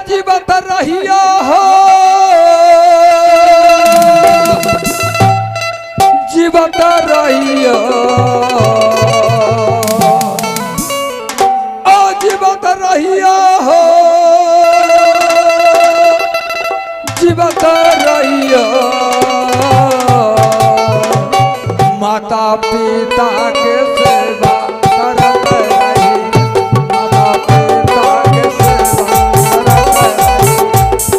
जीवत रहिया हो, जीवत रहिया, ओ जीवत रहिया हो, जीवत रहिया। माता पिता के सेवा करत रही, माता पिता के सेवा करत रही,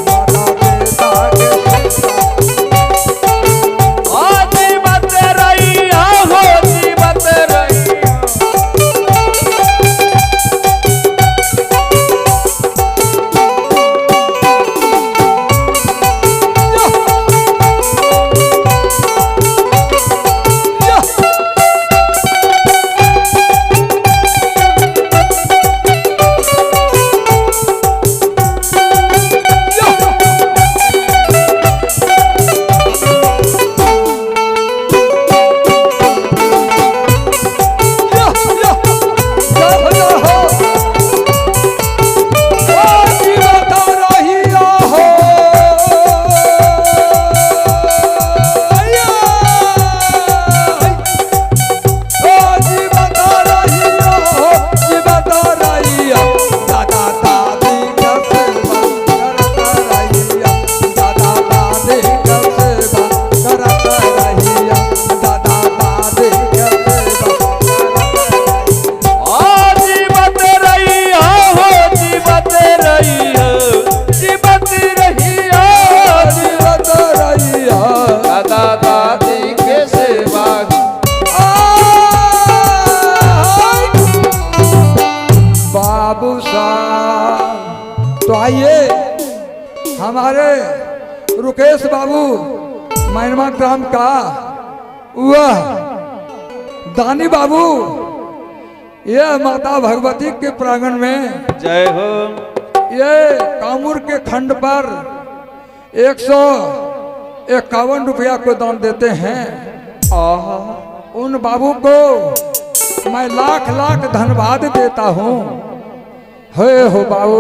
माता पिता के सेवा। ओ जीवत रहिया हो, जीवत रहिया। बाबू साहब तो आइए हमारे रुकेश बाबू मैनमा ग्राम का वह दानी बाबू ये माता भगवती के प्रांगण में जय हो। ये कामूर के खंड पर 151 रुपया को दान देते हैं। उन बाबू को मैं लाख लाख धन्यवाद देता हूँ। हो बाबू।